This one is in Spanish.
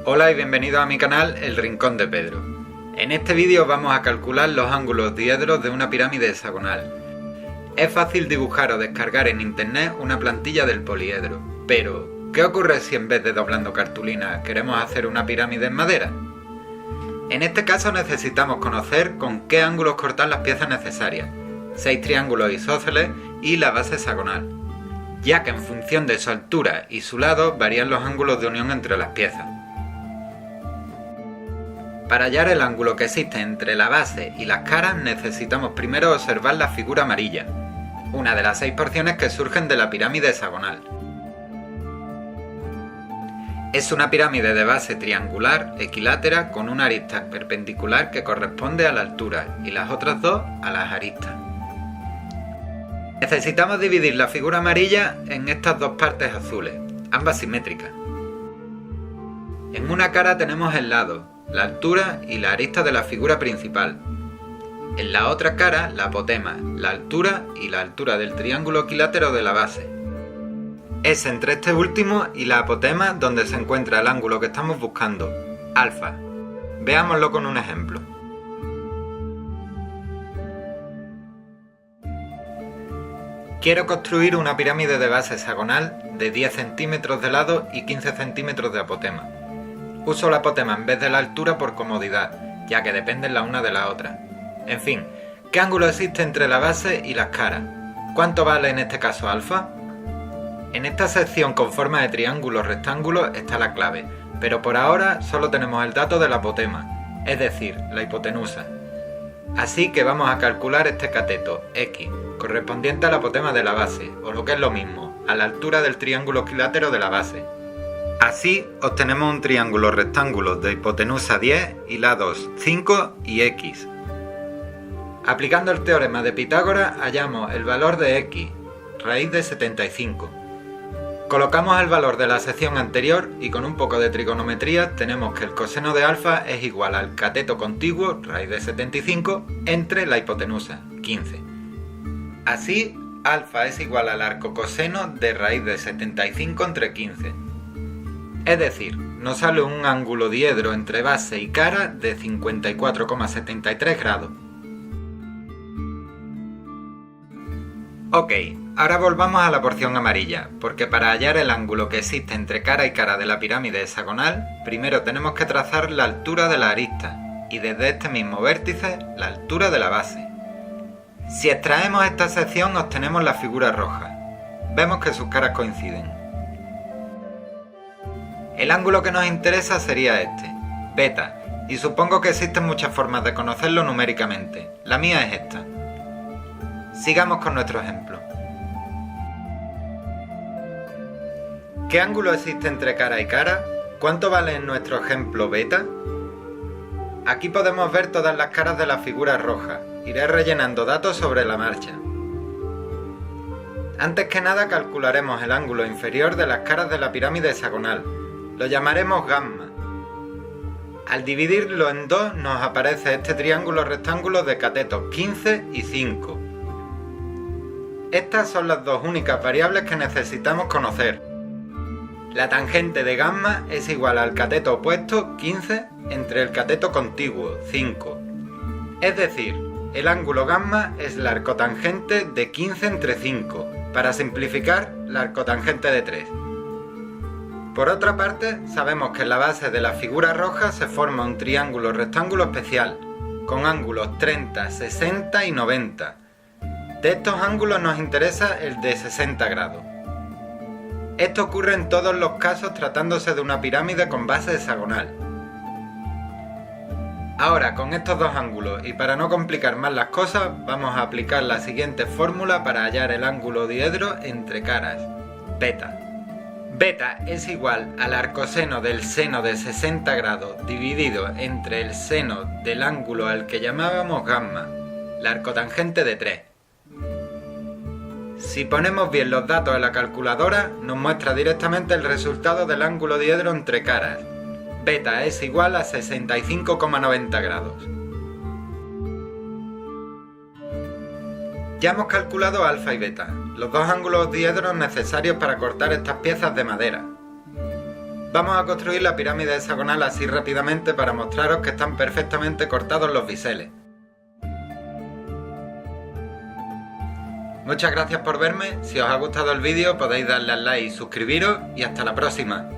Hola y bienvenidos a mi canal El Rincón de Pedro. En este vídeo vamos a calcular los ángulos diedros de una pirámide hexagonal. Es fácil dibujar o descargar en internet una plantilla del poliedro, pero ¿qué ocurre si en vez de doblando cartulina queremos hacer una pirámide en madera? En este caso necesitamos conocer con qué ángulos cortar las piezas necesarias, 6 triángulos isósceles y la base hexagonal, ya que en función de su altura y su lado varían los ángulos de unión entre las piezas. Para hallar el ángulo que existe entre la base y las caras necesitamos primero observar la figura amarilla, una de las 6 porciones que surgen de la pirámide hexagonal. Es una pirámide de base triangular equilátera con una arista perpendicular que corresponde a la altura y las otras dos a las aristas. Necesitamos dividir la figura amarilla en estas dos partes azules, ambas simétricas. En una cara tenemos el lado, la altura y la arista de la figura principal. En la otra cara, la apotema, la altura y la altura del triángulo equilátero de la base. Es entre este último y la apotema donde se encuentra el ángulo que estamos buscando, alfa. Veámoslo con un ejemplo. Quiero construir una pirámide de base hexagonal de 10 centímetros de lado y 15 centímetros de apotema. Uso la apotema en vez de la altura por comodidad, ya que dependen la una de la otra. En fin, ¿qué ángulo existe entre la base y las caras? ¿Cuánto vale en este caso alfa? En esta sección con forma de triángulos-rectángulos está la clave, pero por ahora solo tenemos el dato del apotema, es decir, la hipotenusa. Así que vamos a calcular este cateto, x, correspondiente al apotema de la base, o lo que es lo mismo, a la altura del triángulo equilátero de la base. Así obtenemos un triángulo rectángulo de hipotenusa 10 y lados 5 y x. Aplicando el teorema de Pitágoras hallamos el valor de x, raíz de 75. Colocamos el valor de la sección anterior y con un poco de trigonometría tenemos que el coseno de alfa es igual al cateto contiguo, raíz de 75, entre la hipotenusa, 15. Así, alfa es igual al arcocoseno de raíz de 75 entre 15. Es decir, nos sale un ángulo diedro entre base y cara de 54,73 grados. Ok, ahora volvamos a la porción amarilla, porque para hallar el ángulo que existe entre cara y cara de la pirámide hexagonal, primero tenemos que trazar la altura de la arista, y desde este mismo vértice, la altura de la base. Si extraemos esta sección obtenemos la figura roja. Vemos que sus caras coinciden. El ángulo que nos interesa sería este, beta, y supongo que existen muchas formas de conocerlo numéricamente. La mía es esta. Sigamos con nuestro ejemplo. ¿Qué ángulo existe entre cara y cara? ¿Cuánto vale en nuestro ejemplo beta? Aquí podemos ver todas las caras de la figura roja. Iré rellenando datos sobre la marcha. Antes que nada calcularemos el ángulo inferior de las caras de la pirámide hexagonal. Lo llamaremos gamma. Al dividirlo en dos nos aparece este triángulo rectángulo de catetos 15 y 5. Estas son las dos únicas variables que necesitamos conocer. La tangente de gamma es igual al cateto opuesto 15 entre el cateto contiguo 5. Es decir, el ángulo gamma es la arcotangente de 15 entre 5. Para simplificar, la arcotangente de 3. Por otra parte, sabemos que en la base de la figura roja se forma un triángulo rectángulo especial, con ángulos 30, 60 y 90. De estos ángulos nos interesa el de 60 grados. Esto ocurre en todos los casos tratándose de una pirámide con base hexagonal. Ahora, con estos dos ángulos y para no complicar más las cosas, vamos a aplicar la siguiente fórmula para hallar el ángulo diedro entre caras, beta. Beta es igual al arcoseno del seno de 60 grados dividido entre el seno del ángulo al que llamábamos gamma, la arcotangente de 3. Si ponemos bien los datos en la calculadora, nos muestra directamente el resultado del ángulo diedro entre caras. Beta es igual a 65,90 grados. Ya hemos calculado alfa y beta, los dos ángulos diedros necesarios para cortar estas piezas de madera. Vamos a construir la pirámide hexagonal así rápidamente para mostraros que están perfectamente cortados los biseles. Muchas gracias por verme, si os ha gustado el vídeo podéis darle al like y suscribiros y hasta la próxima.